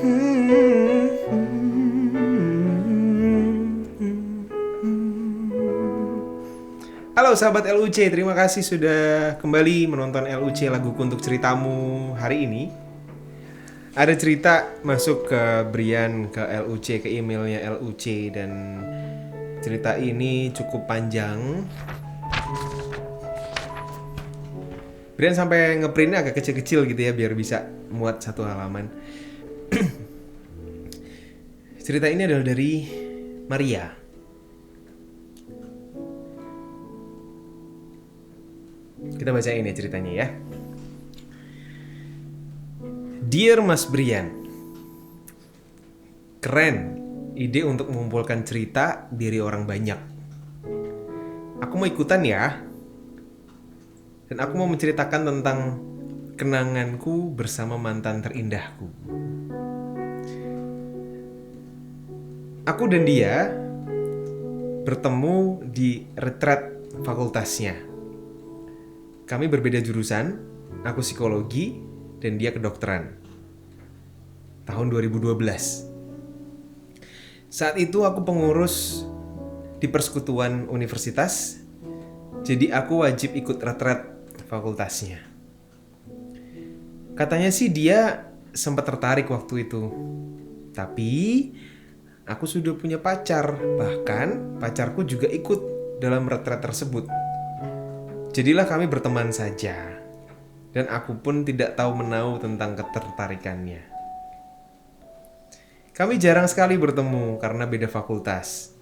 Halo sahabat LUC, terima kasih sudah kembali menonton LUC Laguku Untuk Ceritamu hari ini. Ada cerita masuk ke Brian, ke LUC, ke emailnya LUC, dan cerita ini cukup panjang. Brian sampai ngeprintnya agak kecil-kecil gitu ya, biar bisa muat satu halaman. Cerita ini adalah dari Maria. Kita bacain ya ceritanya ya. Dear Mas Brian, keren ide untuk mengumpulkan cerita dari orang banyak. Aku mau ikutan ya. Dan aku mau menceritakan tentang kenanganku bersama mantan terindahku. Aku dan dia bertemu di retret fakultasnya. Kami berbeda jurusan, aku psikologi dan dia kedokteran. Tahun 2012. Saat itu aku pengurus di persekutuan universitas, jadi aku wajib ikut retret fakultasnya. Katanya sih dia sempat tertarik waktu itu. Tapi aku sudah punya pacar, bahkan pacarku juga ikut dalam retret tersebut. Jadilah kami berteman saja. Dan aku pun tidak tahu menau tentang ketertarikannya. Kami jarang sekali bertemu karena beda fakultas.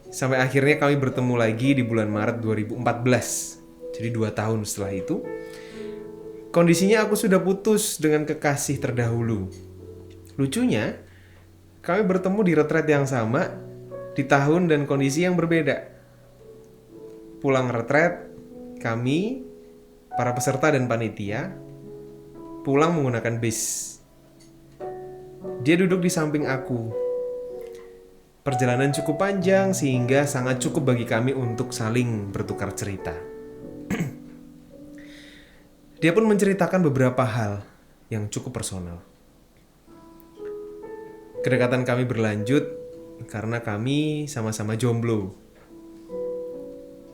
Sampai akhirnya kami bertemu lagi di bulan Maret 2014. Jadi 2 tahun setelah itu. Kondisinya aku sudah putus dengan kekasih terdahulu. Lucunya, kami bertemu di retret yang sama, di tahun dan kondisi yang berbeda. Pulang retret, kami, para peserta dan panitia, pulang menggunakan bis. Dia duduk di samping aku. Perjalanan cukup panjang sehingga sangat cukup bagi kami untuk saling bertukar cerita. Dia pun menceritakan beberapa hal yang cukup personal. Kedekatan kami berlanjut karena kami sama-sama jomblo.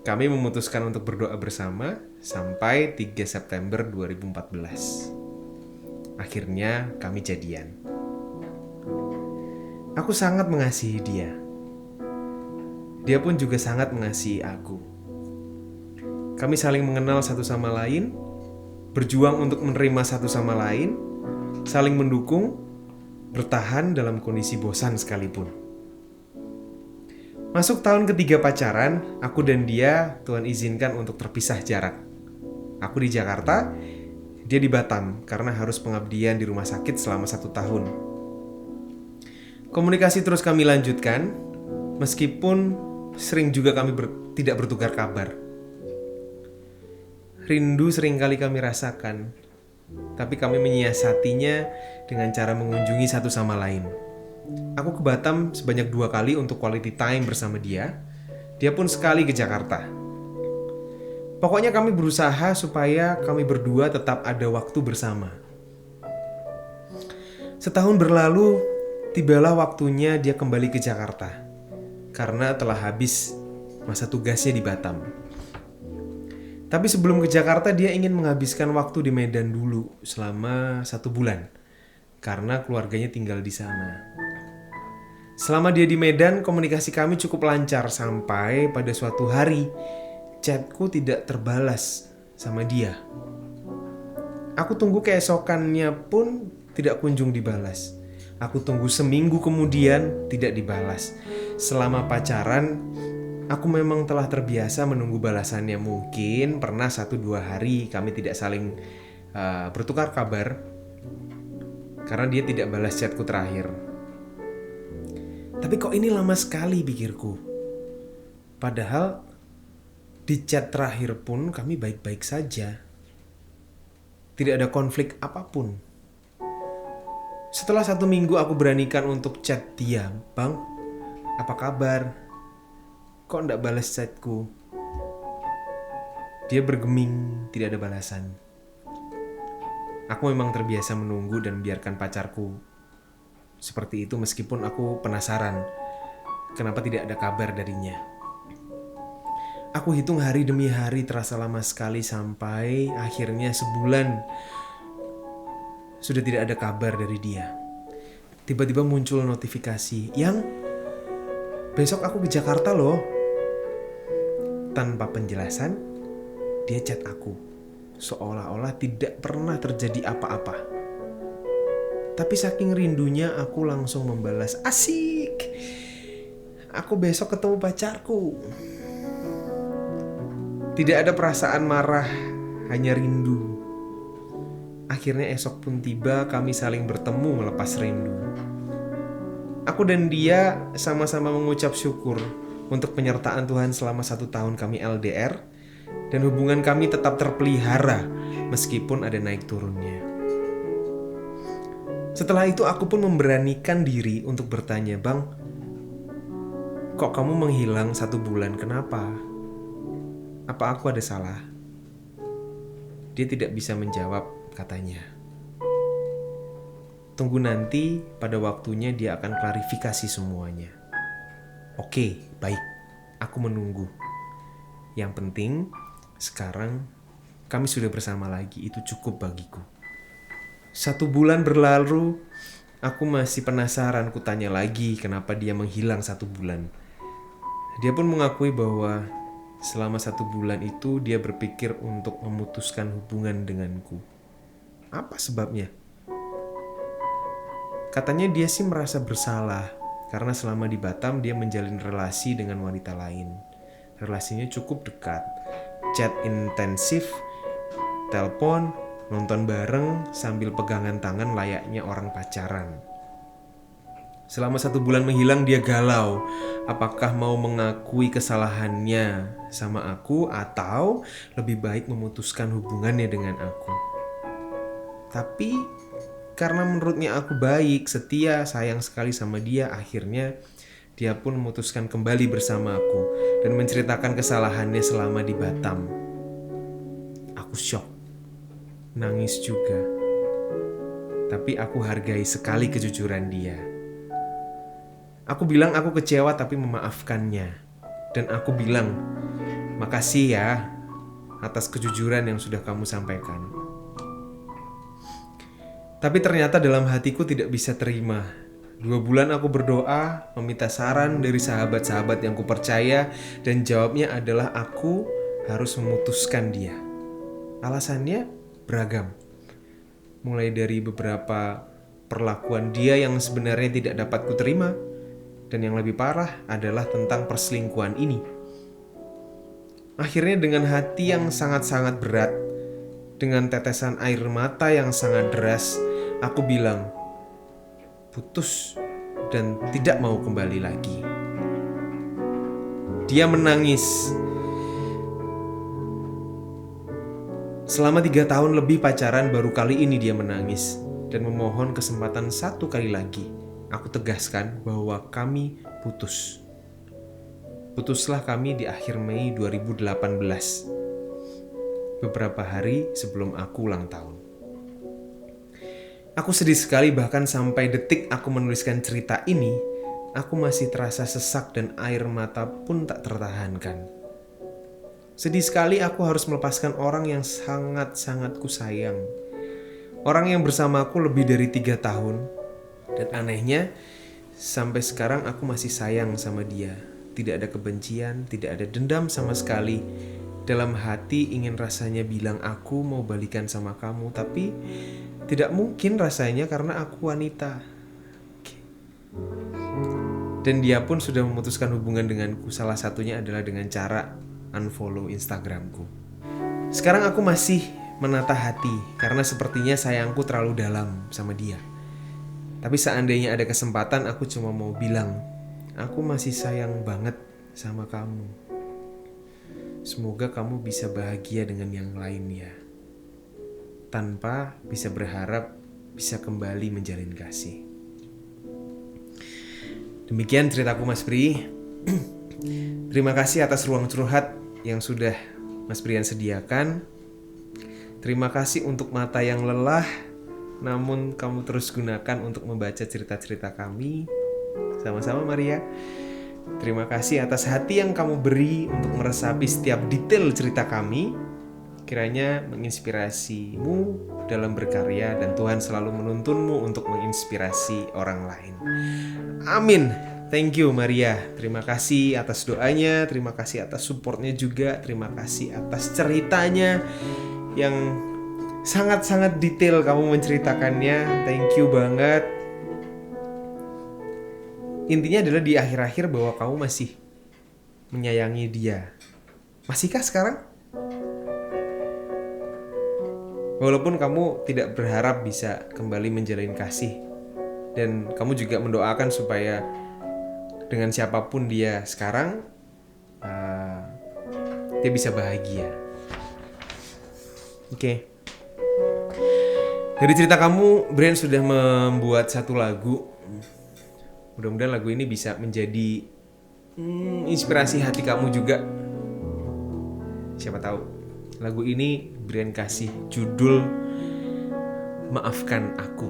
Kami memutuskan untuk berdoa bersama sampai 3 September 2014. Akhirnya kami jadian. Aku sangat mengasihi dia. Dia pun juga sangat mengasihi aku. Kami saling mengenal satu sama lain, berjuang untuk menerima satu sama lain, saling mendukung, bertahan dalam kondisi bosan sekalipun. Masuk tahun ketiga pacaran, aku dan dia Tuhan izinkan untuk terpisah jarak. Aku di Jakarta, dia di Batam karena harus pengabdian di rumah sakit selama 1 tahun. Komunikasi terus kami lanjutkan, meskipun sering juga kami tidak bertukar kabar. Rindu seringkali kami rasakan, tapi kami menyiasatinya dengan cara mengunjungi satu sama lain. Aku ke Batam sebanyak 2 kali untuk quality time bersama dia. Dia pun sekali ke Jakarta. Pokoknya kami berusaha supaya kami berdua tetap ada waktu bersama. Setahun berlalu, tibalah waktunya dia kembali ke Jakarta karena telah habis masa tugasnya di Batam. Tapi sebelum ke Jakarta, dia ingin menghabiskan waktu di Medan dulu selama 1 bulan karena keluarganya tinggal di sana. Selama dia di Medan, komunikasi kami cukup lancar sampai pada suatu hari chatku tidak terbalas sama dia. Aku tunggu keesokannya pun tidak kunjung dibalas. Aku tunggu seminggu kemudian tidak dibalas. Selama pacaran, aku memang telah terbiasa menunggu balasannya. Mungkin pernah 1-2 hari kami tidak saling bertukar kabar karena dia tidak balas chatku terakhir. Tapi kok ini lama sekali pikirku. Padahal di chat terakhir pun kami baik-baik saja. Tidak ada konflik apapun. Setelah 1 minggu aku beranikan untuk chat dia. Bang, apa kabar? Kok enggak balas chatku? Dia bergeming, tidak ada balasan. Aku memang terbiasa menunggu dan biarkan pacarku seperti itu meskipun aku penasaran kenapa tidak ada kabar darinya. Aku hitung hari demi hari, terasa lama sekali sampai akhirnya sebulan sudah tidak ada kabar dari dia. Tiba-tiba muncul notifikasi, "Yang, besok aku ke Jakarta loh." Tanpa penjelasan, dia chat aku, seolah-olah tidak pernah terjadi apa-apa. Tapi saking rindunya aku langsung membalas, "Asik, aku besok ketemu pacarku." Tidak ada perasaan marah, hanya rindu. Akhirnya esok pun tiba, kami saling bertemu melepas rindu. Aku dan dia sama-sama mengucap syukur untuk penyertaan Tuhan selama 1 tahun kami LDR, dan hubungan kami tetap terpelihara meskipun ada naik turunnya. Setelah itu aku pun memberanikan diri untuk bertanya, "Bang, kok kamu menghilang 1 bulan, kenapa? Apa aku ada salah?" Dia tidak bisa menjawab, katanya. "Tunggu nanti, pada waktunya dia akan klarifikasi semuanya." Oke, baik, aku menunggu. Yang penting, sekarang kami sudah bersama lagi, itu cukup bagiku. 1 bulan berlalu, aku masih penasaran, kutanya lagi kenapa dia menghilang 1 bulan. Dia pun mengakui bahwa selama 1 bulan itu dia berpikir untuk memutuskan hubungan denganku. Apa sebabnya? Katanya dia sih merasa bersalah karena selama di Batam dia menjalin relasi dengan wanita lain. Relasinya cukup dekat, chat intensif, telepon, nonton bareng sambil pegangan tangan layaknya orang pacaran. Selama 1 bulan menghilang dia galau, apakah mau mengakui kesalahannya sama aku atau lebih baik memutuskan hubungannya dengan aku. Tapi karena menurutnya aku baik, setia, sayang sekali sama dia, akhirnya dia pun memutuskan kembali bersama aku dan menceritakan kesalahannya selama di Batam. Aku syok, nangis juga. Tapi aku hargai sekali kejujuran dia. Aku bilang aku kecewa tapi memaafkannya. Dan aku bilang, "Makasih ya atas kejujuran yang sudah kamu sampaikan." Tapi ternyata dalam hatiku tidak bisa terima. 2 bulan aku berdoa, meminta saran dari sahabat-sahabat yang kupercaya, dan jawabnya adalah aku harus memutuskan dia. Alasannya beragam. Mulai dari beberapa perlakuan dia yang sebenarnya tidak dapat kuterima, dan yang lebih parah adalah tentang perselingkuhan ini. Akhirnya dengan hati yang sangat-sangat berat, dengan tetesan air mata yang sangat deras, aku bilang, putus dan tidak mau kembali lagi. Dia menangis. Selama 3 tahun lebih pacaran, baru kali ini dia menangis dan memohon kesempatan 1 kali lagi. Aku tegaskan bahwa kami putus. Putuslah kami di akhir Mei 2018. Beberapa hari sebelum aku ulang tahun. Aku sedih sekali, bahkan sampai detik aku menuliskan cerita ini, aku masih terasa sesak dan air mata pun tak tertahankan. Sedih sekali aku harus melepaskan orang yang sangat-sangat kusayang. Orang yang bersamaku lebih dari 3 tahun. Dan anehnya, sampai sekarang aku masih sayang sama dia. Tidak ada kebencian, tidak ada dendam sama sekali. Dalam hati ingin rasanya bilang aku mau balikan sama kamu, tapi tidak mungkin rasanya karena aku wanita. Dan dia pun sudah memutuskan hubungan denganku. Salah satunya adalah dengan cara unfollow Instagramku. Sekarang aku masih menata hati karena sepertinya sayangku terlalu dalam sama dia. Tapi seandainya ada kesempatan, aku cuma mau bilang, aku masih sayang banget sama kamu. Semoga kamu bisa bahagia dengan yang lain ya. Tanpa bisa berharap bisa kembali menjalin kasih. Demikian ceritaku, Mas Pri. Terima kasih atas ruang curhat yang sudah Mas Brian sediakan. Terima kasih untuk mata yang lelah namun kamu terus gunakan untuk membaca cerita-cerita kami. Sama-sama Maria. Terima kasih atas hati yang kamu beri untuk meresapi setiap detail cerita kami. Kiranya menginspirasimu dalam berkarya dan Tuhan selalu menuntunmu untuk menginspirasi orang lain. Amin. Thank you Maria. Terima kasih atas doanya, terima kasih atas supportnya juga, terima kasih atas ceritanya yang sangat-sangat detail kamu menceritakannya. Thank you banget. Intinya adalah di akhir-akhir bahwa kamu masih menyayangi dia. Masihkah sekarang? Walaupun kamu tidak berharap bisa kembali menjalin kasih, dan kamu juga mendoakan supaya dengan siapapun dia sekarang, dia bisa bahagia. Oke. Dari cerita kamu, Brian sudah membuat satu lagu. Mudah-mudahan lagu ini bisa menjadi inspirasi hati kamu juga. Siapa tahu lagu ini Brian kasih judul Maafkan Aku.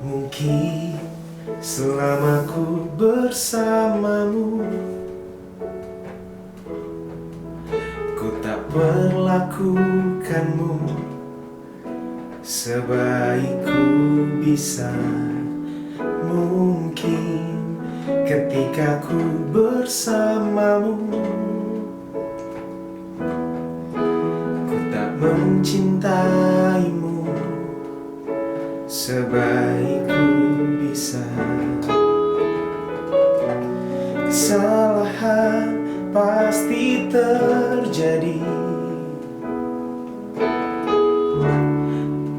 Mungkin selama ku bersamamu, ku tak perlakukanmu sebaik ku bisa. Mungkin ketika ku bersamamu, ku tak mencintaimu sebaik ku bisa. Kesalahan pasti terjadi.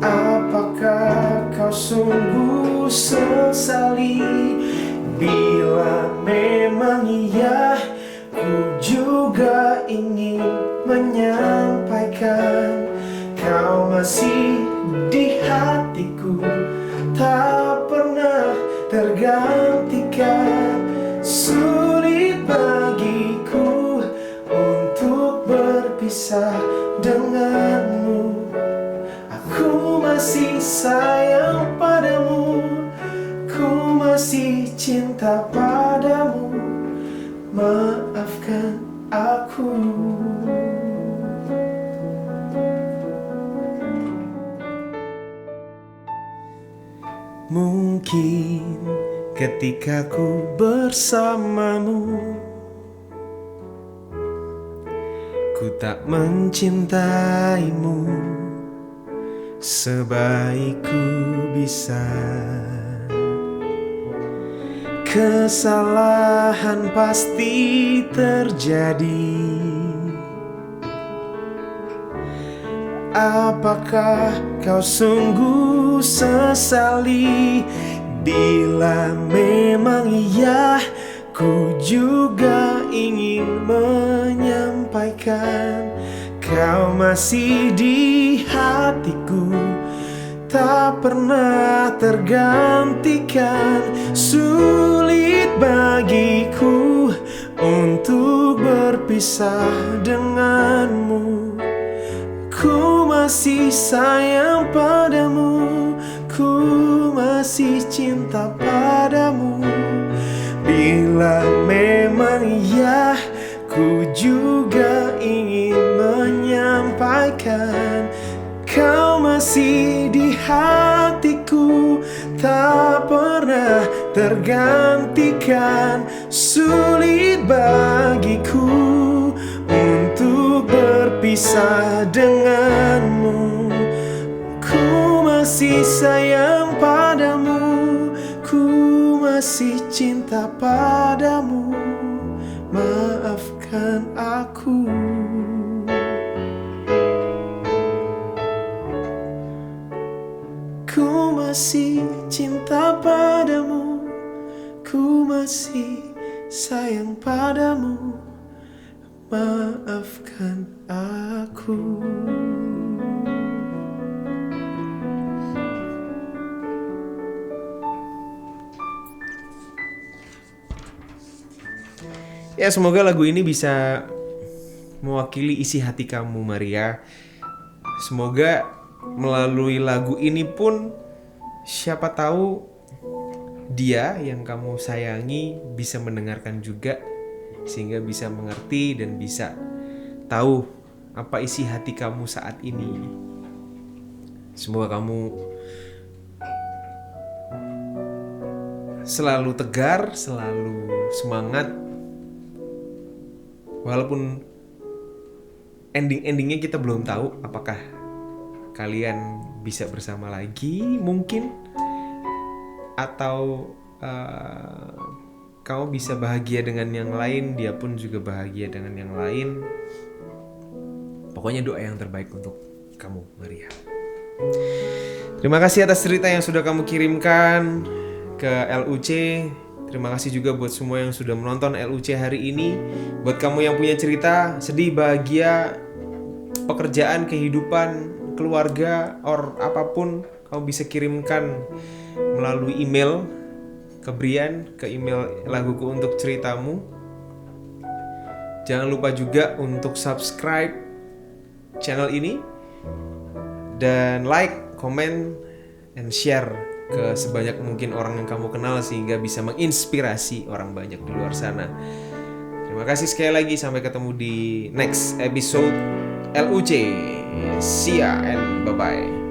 Apakah kau sungguh sesali? Bila memang iya, ku juga ingin menyampaikan kau masih di hatiku, tak pernah tergantikan. Sulit bagiku untuk berpisah denganmu. Aku masih sayang padamu, ku masih cinta padamu. Maafkan aku. Mungkin ketika ku bersamamu, ku tak mencintaimu sebaik ku bisa. Kesalahan pasti terjadi. Apakah kau sungguh sesali? Bila memang iya, ku juga ingin menyampaikan kau masih di hatiku, tak pernah tergantikan. Sulit bagiku untuk berpisah denganmu. Ku masih sayang padamu, ku masih cinta padamu. Bila memang iya, ku juga ingin menyampaikan kau masih di hatiku, tak pernah tergantikan. Sulit bagiku untuk berpisah denganmu. Ku masih sayang padamu, ku masih cinta padamu. Maafkan aku. Ku masih cinta padamu, ku masih sayang padamu. Maafkan aku. Ya, semoga lagu ini bisa mewakili isi hati kamu, Maria. Semoga melalui lagu ini pun siapa tahu dia yang kamu sayangi bisa mendengarkan juga, sehingga bisa mengerti dan bisa tahu apa isi hati kamu saat ini. Semoga kamu selalu tegar, selalu semangat. Walaupun ending-endingnya kita belum tahu apakah kalian bisa bersama lagi mungkin, atau kamu bisa bahagia dengan yang lain, dia pun juga bahagia dengan yang lain. Pokoknya doa yang terbaik untuk kamu, Maria. Terima kasih atas cerita yang sudah kamu kirimkan ke LUC. Terima kasih juga buat semua yang sudah menonton LUC hari ini. Buat kamu yang punya cerita sedih, bahagia, pekerjaan, kehidupan, keluarga, or apapun, kamu bisa kirimkan melalui email ke Brian, ke email Laguku Untuk Ceritamu. Jangan lupa juga untuk subscribe channel ini dan like, comment, and share ke sebanyak mungkin orang yang kamu kenal, sehingga bisa menginspirasi orang banyak di luar sana. Terima kasih sekali lagi, sampai ketemu di next episode LUC. See ya and bye-bye.